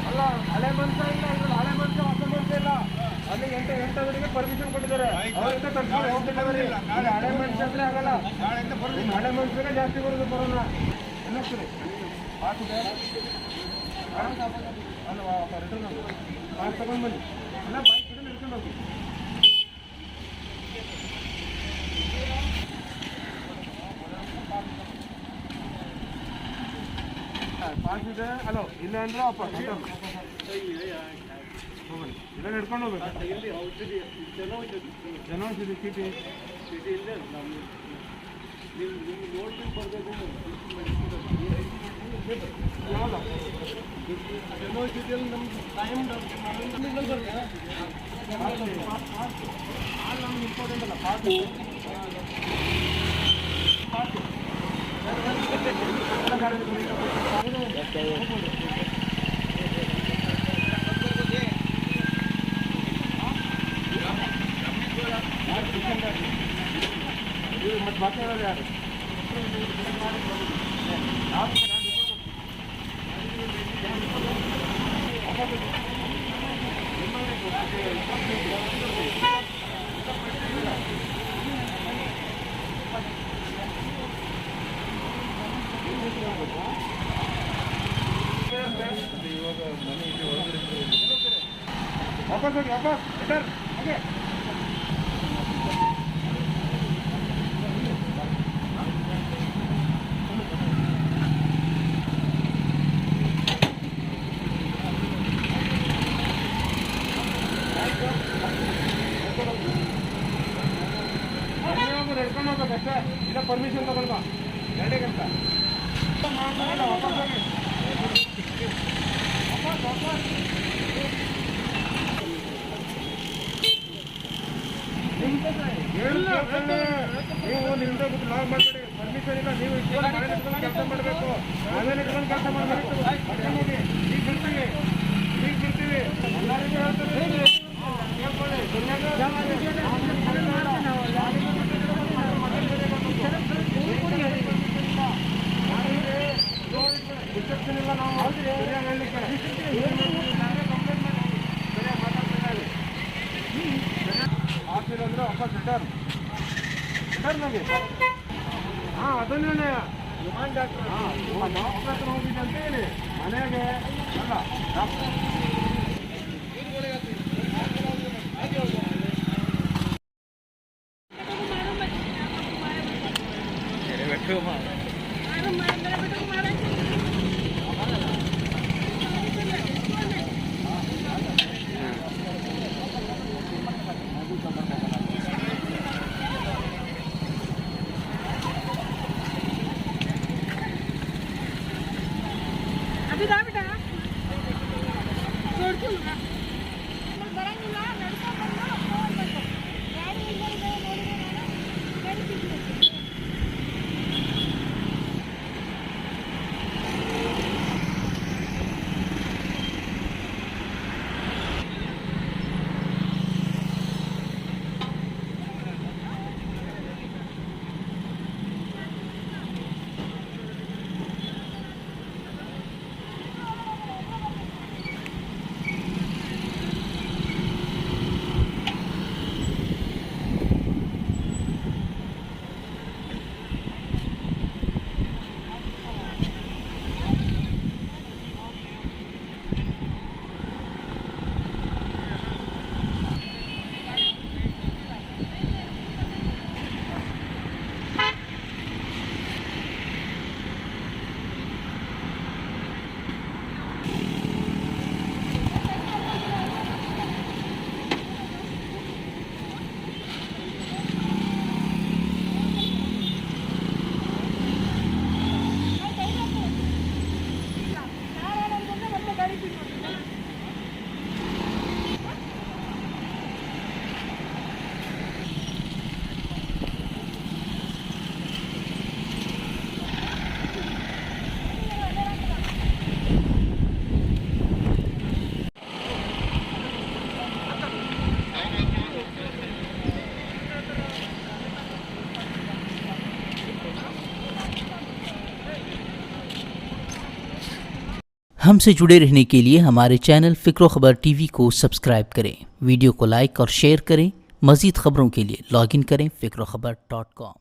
ಅಲ್ಲ ಹಳೆ ಮನುಷ್ಯ ಇಲ್ಲ ಇದ್ರಲ್ಲಿ ಹಳೆ ಮನುಷ್ಯ ಹೊಸ ಮನುಷ್ಯ ಇಲ್ಲ ಅಲ್ಲಿ ಎಂಟವರಿಗೆ ಪರ್ಮಿಷನ್ ಕೊಟ್ಟಿದ್ದಾರೆ ಅವರಿಂದ ತರ್ಸ್ಕೊಂಡು ಹೋಗ್ತಿದ್ದಾರೆ ನಾಳೆ ಹಳೆ ಮನುಷ್ಯ ಅಂದ್ರೆ ಆಗಲ್ಲ ಹಳೆ ಮನುಷ್ಯರಿಗೆ ಜಾಸ್ತಿ ಬರೋದು ಬರೋಣ ಅನ್ನಿಸ್ತೀರಿ ಪಾಸ್ ಅಲ್ಲ ರಿಟರ್ನ್ ಪಾಸ್ ತಗೊಂಡು ಬನ್ನಿ ಎಲ್ಲ ಬೈಕ್ ಹಿಡಿದು ಹಿಡ್ಕೊಂಡು ಹೋಗಿ ಪಾಸ್ ಇದೆ ಅಲೋ ಇಲ್ಲ ಅಂದ್ರೆ ವಾಪಸ್ ಹೋಗ್ಬನ್ನಿ ಇಲ್ಲ ಹಿಡ್ಕೊಂಡು ಹೋಗ್ಬೇಕು ಜನೌಷಧಿ ಚೀಟಿ ಇಲ್ಲೇ ನೀವು ನೋಡ್ಕೊಂಡು ಬರಬೇಕು ಯಾವ್ದು ಜನೌಷಧಿಯಲ್ಲಿ ನಮ್ಗೆ ಟೈಮ್ ನಮ್ಗೆ ಇಂಪಾರ್ಟೆಂಟ್ ಅಲ್ಲ ಪಾಸ್ ಮತ್ತೆ ಬಾಕಿ ಇರೋದು ಯಾರು ವಾಪಸ್ ಹೋಗಿ ವಾಪಸ್ ರಿಟರ್ನ್ ಹಾಗೆ ಹಿಡ್ಕೊಂಡು ಹೋಗ್ಬೇಕಷ್ಟೇ ಇಲ್ಲ ಪರ್ಮಿಷನ್ ತಗೊಂಡ್ಬಾ 2 ಗಂಟೆ ವಾಪಸ್ ಹೋಗಿ ನೀವು ನಿಮ್ದು ಬಿಟ್ಟು ಲಾಗ್ ಮಾಡಬೇಡಿ ಪರ್ಮಿಷನ್ ಇಲ್ಲ ನೀವು ಕೆಲಸ ಮಾಡಬೇಕು ಆಮೇಲೆ ಕೆಲಸ ಮಾಡಬೇಕು ಹೋಗಿ ಈಗ ಬಿಡ್ತೀವಿ ಎಲ್ಲರಿಗೂ ಹೇಳ್ತಾರೆ ಡಿಸ್ಟ್ರಕ್ಷನ್ ಇಲ್ಲ ನಾವು ಸರಿಯಾಗಿ ಹೇಳಲಿಕ್ಕೆ ಆಗ್ತಿಲ್ಲ ಅಂದ್ರೆ ವಾಪಸ್ ರಿಟರ್ನ್ ಹೋಗಿ ಹಾಂ ಅದನ್ನೇ ಡಾಕ್ಟರ್ ಡಾಕ್ಟರ್ ಹೋಗಿದ್ದೆ ಅಂತ ಹೇಳಿ ಮನೆಗೆ ಅಲ್ಲ ಡಾಕ್ಟರ್ अभी दा बेटा छोड़ दूँ ना बरंगिಲ್ಲ ನಡ್ಕೊಂಡು ಬಂದು ಗಾಡಿ ಹಿಂದೆ ನೋಡಿ ಗಾಡಿ हमसे जुड़े रहने के लिए हमारे चैनल फ़िक्र खबर टीवी को सब्सक्राइब करें, वीडियो को लाइक और शेयर करें। मज़ीद खबरों के लिए लॉगिन करें ficrokhbar.com।